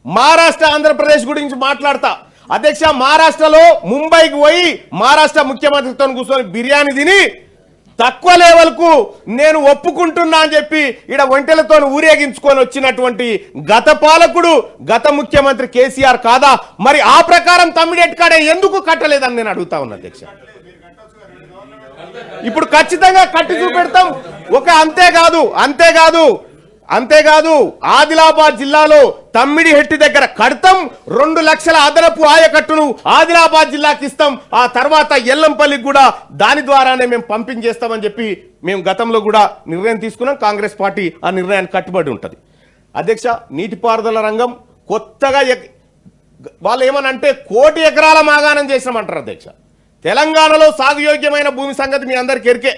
మహారాష్ట్ర ఆంధ్రప్రదేశ్ గురించి మాట్లాడతా అధ్యక్ష. మహారాష్ట్రలో ముంబైకి పోయి మహారాష్ట్ర ముఖ్యమంత్రితో కూర్చొని బిర్యానీ తిని తక్కువ లెవెల్కు నేను ఒప్పుకుంటున్నా అని చెప్పి ఇక్కడ ఒంటెలతో ఊరేగించుకొని వచ్చినటువంటి గత పాలకుడు గత ముఖ్యమంత్రి కేసీఆర్ కాదా? మరి ఆ ప్రకారం తమ్మిడెట్ కాడే ఎందుకు కట్టలేదని నేను అడుగుతా ఉన్నా అధ్యక్ష. ఇప్పుడు ఖచ్చితంగా కట్టి చూపెడతాం. అంతేకాదు ఆదిలాబాద్ జిల్లాలో తమ్మిడిహెట్టి దగ్గర కడతాం. 2 లక్షల అదనపు ఆయకట్టును ఆదిలాబాద్ జిల్లాకి ఇస్తాం. ఆ తర్వాత ఎల్లంపల్లికి కూడా దాని ద్వారానే మేము పంపింగ్ చేస్తామని చెప్పి మేము గతంలో కూడా నిర్ణయం తీసుకున్నాం. కాంగ్రెస్ పార్టీ ఆ నిర్ణయానికి కట్టుబడి ఉంటుంది అధ్యక్ష. నీటిపారుదల రంగం కొత్తగా వాళ్ళు ఏమనంటే 1 కోటి ఎకరాల మాగాణం చేసినామంటారు అధ్యక్ష. తెలంగాణలో సాగుయోగ్యమైన భూమి సంగతి మీ అందరికి ఎరికే.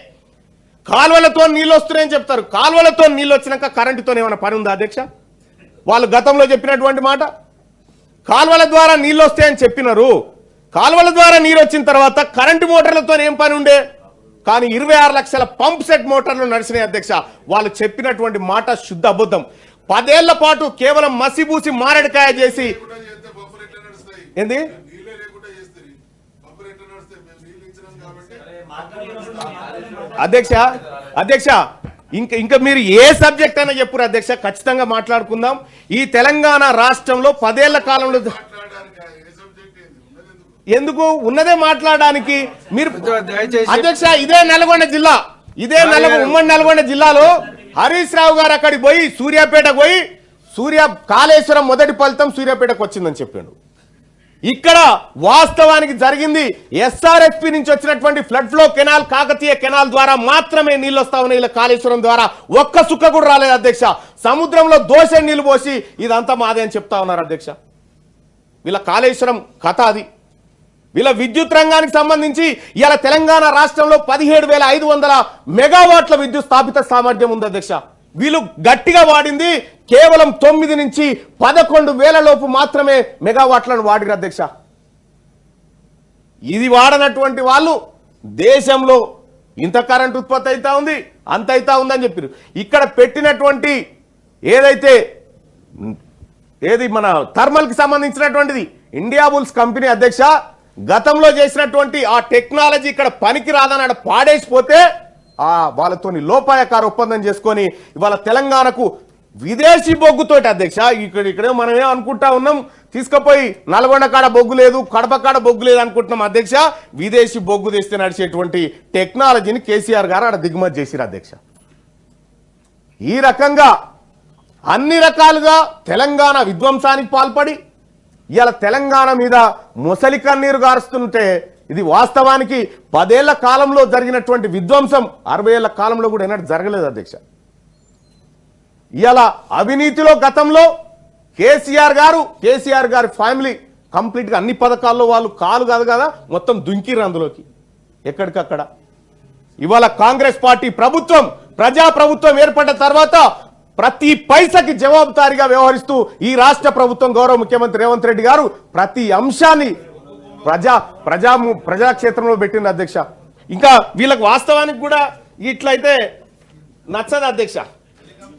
కాలువలతో నీళ్ళు వస్తున్నాయని చెప్తారు. కాలువలతో నీళ్ళు వచ్చినాక కరెంటుతో ఏమైనా పని ఉందా అధ్యక్ష? వాళ్ళు గతంలో చెప్పినటువంటి మాట కాలువల ద్వారా నీళ్ళు వస్తాయని చెప్పినారు. కాలువల ద్వారా నీరు వచ్చిన తర్వాత కరెంటు మోటార్లతో ఏం పని ఉండే? కానీ 26 లక్షల పంప్ సెట్ మోటార్లు నడిచినాయి అధ్యక్ష. వాళ్ళు చెప్పినటువంటి మాట శుద్ధ అబద్ధం. 10 ఏళ్ల పాటు కేవలం మసిబూసి మారడికాయ చేసి ఏంది అధ్యక్ష ఇంకా మీరు ఏ సబ్జెక్ట్ అయినా చెప్పురు అధ్యక్ష, ఖచ్చితంగా మాట్లాడుకుందాం. ఈ తెలంగాణ రాష్ట్రంలో 10 ఏళ్ల కాలంలో ఎందుకు ఉన్నదే మాట్లాడడానికి మీరు అధ్యక్ష. ఇదే నల్గొండ జిల్లా, ఉమ్మడి నల్గొండ జిల్లాలో హరీష్ రావు గారు అక్కడికి పోయి సూర్యాపేటకు పోయి కాళేశ్వరం మొదటి ఫలితం సూర్యాపేటకు వచ్చిందని చెప్పాడు. ఇక్కడ వాస్తవానికి జరిగింది ఎస్ఆర్ఎస్పీ నుంచి వచ్చినటువంటి flood flow canal, Kakatiya canal ద్వారా మాత్రమే నీళ్ళు వస్తా ఉన్నాయి. ఇలా కాళేశ్వరం ద్వారా ఒక్క సుక్క కూడా రాలేదు అధ్యక్ష. సముద్రంలో దోష నీళ్లు పోసి ఇదంతా మాదే అని చెప్తా ఉన్నారు అధ్యక్ష. వీళ్ళ కాళేశ్వరం కథ అది. వీళ్ళ విద్యుత్ రంగానికి సంబంధించి ఇలా తెలంగాణ రాష్ట్రంలో 17,500 మెగావాట్ల విద్యుత్ స్థాపిత సామర్థ్యం ఉంది అధ్యక్ష. వీళ్ళు గట్టిగా వాడింది కేవలం 9 నుంచి 11,000 లోపు మాత్రమే మెగావాట్లను వాడిరు అధ్యక్ష. ఇది వాడనటువంటి వాళ్ళు దేశంలో ఇంత కరెంట్ ఉత్పత్తి అవుతా ఉంది, అంత అవుతా ఉందని చెప్పారు. ఇక్కడ పెట్టినటువంటి ఏది మన థర్మల్ కి సంబంధించినటువంటిది ఇండియా బుల్స్ కంపెనీ అధ్యక్ష. గతంలో చేసినటువంటి ఆ టెక్నాలజీ ఇక్కడ పనికి రాదని పాడేసిపోతే వాళ్ళతో లోపాయకార ఒప్పందం చేసుకొని ఇవాళ తెలంగాణకు విదేశీ బొగ్గుతోటి అధ్యక్ష. ఇక్కడ మనమే అనుకుంటా ఉన్నాం తీసుకుపోయి నల్గొండ కాడ బొగ్గు లేదు, కడప కాడ బొగ్గు లేదు అనుకుంటున్నాం అధ్యక్ష. విదేశీ బొగ్గు తెస్తే నడిచేటువంటి టెక్నాలజీని కేసీఆర్ గారు ఆడ దిగుమతి చేసిరు అధ్యక్ష. ఈ రకంగా అన్ని రకాలుగా తెలంగాణ విధ్వంసానికి పాల్పడి ఇవాళ తెలంగాణ మీద ముసలి కన్నీరు గారుస్తుంటే ఇది వాస్తవానికి 10 ఏళ్ల కాలంలో జరిగినటువంటి విధ్వంసం 60 ఏళ్ల కాలంలో కూడా ఎన్నడూ జరగలేదు అధ్యక్ష. ఇవాళ అవినీతిలో గతంలో కేసీఆర్ గారి ఫ్యామిలీ కంప్లీట్ గా అన్ని పథకాల్లో వాళ్ళు కాలు కాదు కదా మొత్తం దుంకిరు అందులోకి ఎక్కడికక్కడ. ఇవాళ కాంగ్రెస్ పార్టీ ప్రభుత్వం ప్రజాప్రభుత్వం ఏర్పడ్డ తర్వాత ప్రతి పైసకి జవాబుదారీగా వ్యవహరిస్తూ ఈ రాష్ట్ర ప్రభుత్వం గౌరవ ముఖ్యమంత్రి రేవంత్ రెడ్డి గారు ప్రతి అంశాన్ని ప్రజాక్షేత్రంలో పెట్టింది అధ్యక్ష. ఇంకా వీళ్ళకి వాస్తవానికి కూడా ఇట్లయితే నచ్చదు అధ్యక్ష.